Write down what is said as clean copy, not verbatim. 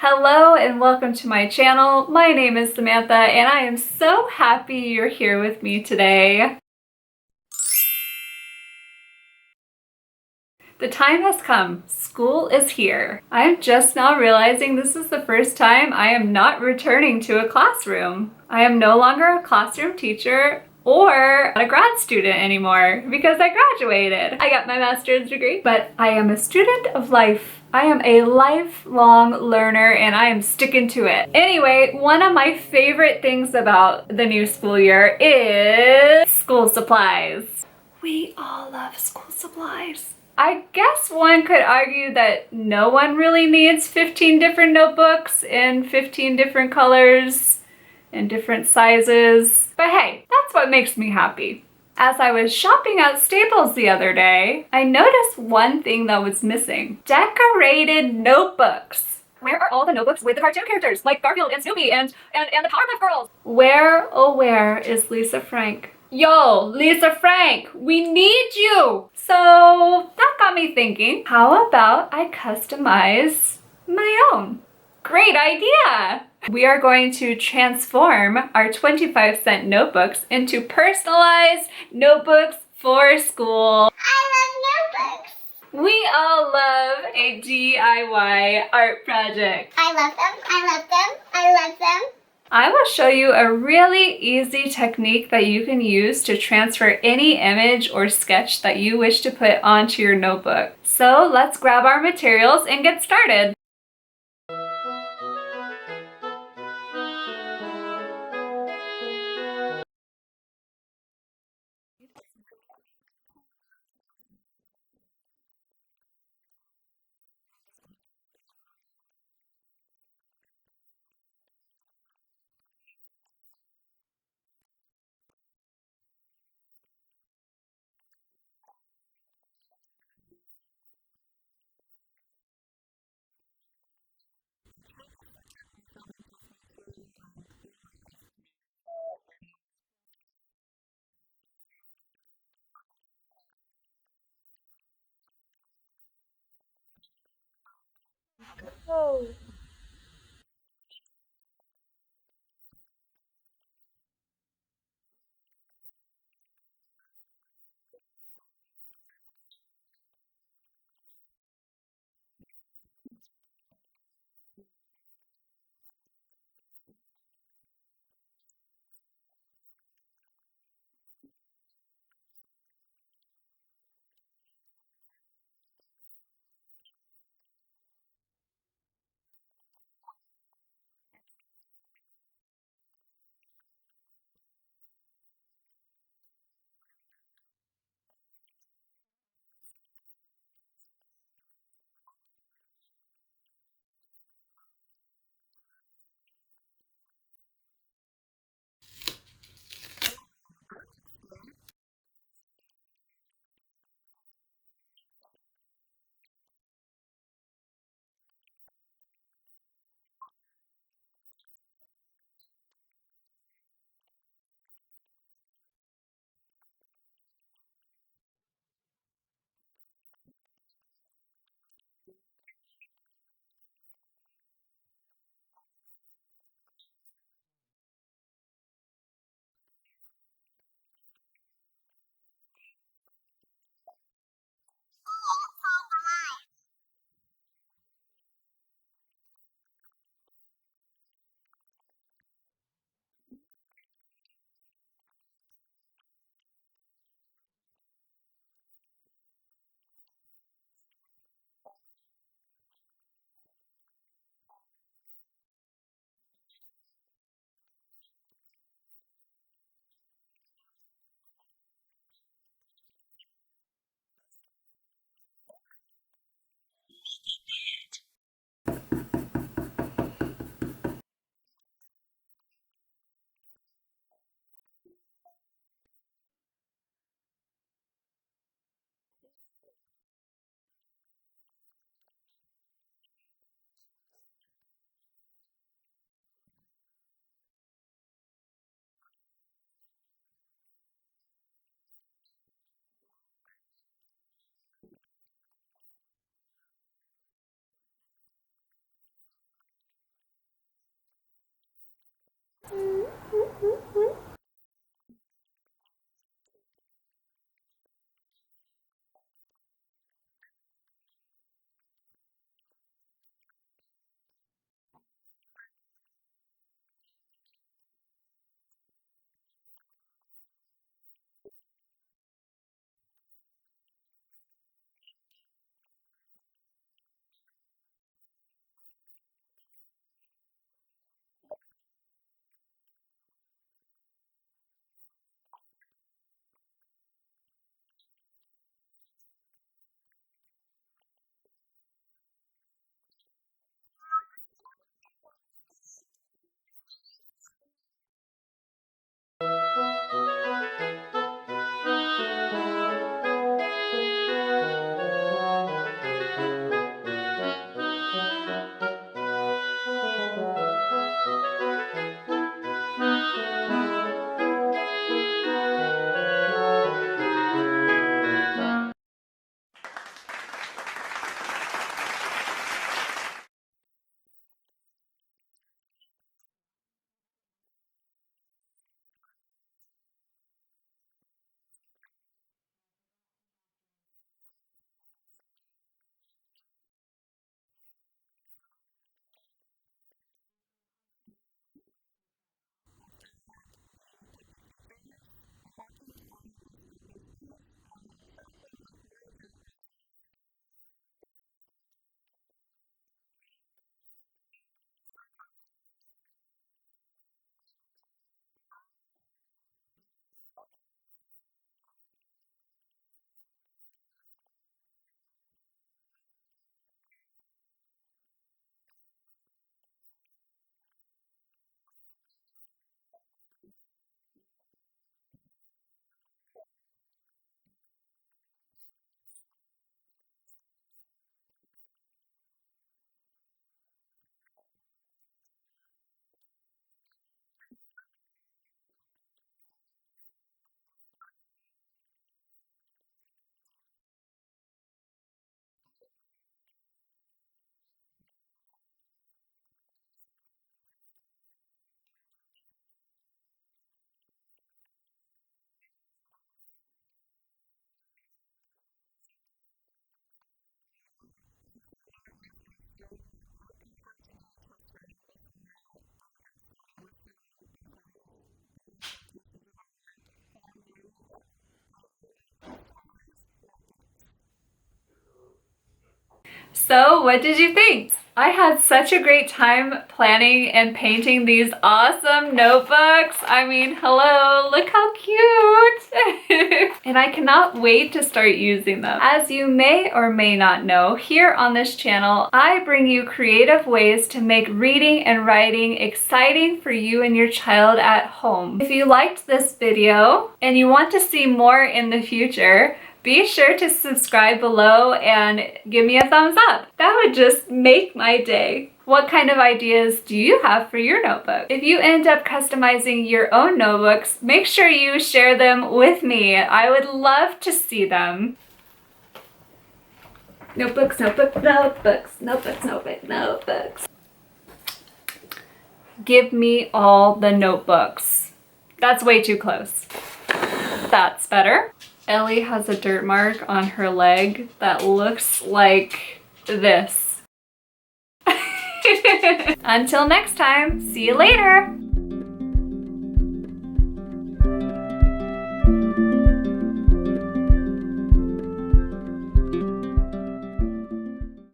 Hello and welcome to my channel. My name is Samantha and I am so happy you're here with me today. The time has come. School is here. I am just now realizing this is the first time I am not returning to a classroom. I am no longer a classroom teacher or a grad student anymore because I graduated. I got my master's degree, but I am a student of life. I am a lifelong learner and I am sticking to it. Anyway, one of my favorite things about the new school year is school supplies. We all love school supplies. I guess one could argue that no one really needs 15 different notebooks in 15 different colors and different sizes. But hey, that's what makes me happy. As I was shopping at Staples the other day, I noticed one thing that was missing. Decorated notebooks. Where are all the notebooks with the cartoon characters like Garfield and Snoopy and the Powerpuff Girls? Where, oh where is Lisa Frank? Yo, Lisa Frank, we need you! So that got me thinking, how about I customize my own? Great idea! We are going to transform our 25-cent notebooks into personalized notebooks for school. I love notebooks. We all love a DIY art project. I love them. I love them. I love them. I will show you a really easy technique that you can use to transfer any image or sketch that you wish to put onto your notebook. So let's grab our materials and get started. Oh. So what did you think? I had such a great time planning and painting these awesome notebooks. I mean, hello, look how cute. And I cannot wait to start using them. As you may or may not know, here on this channel, I bring you creative ways to make reading and writing exciting for you and your child at home. If you liked this video and you want to see more in the future, be sure to subscribe below and give me a thumbs up. That would just make my day. What kind of ideas do you have for your notebook? If you end up customizing your own notebooks, make sure you share them with me. I would love to see them. Notebooks, notebooks, notebooks, notebooks, notebooks, notebooks. Give me all the notebooks. That's way too close. That's better. Ellie has a dirt mark on her leg that looks like this. Until next time, see you later!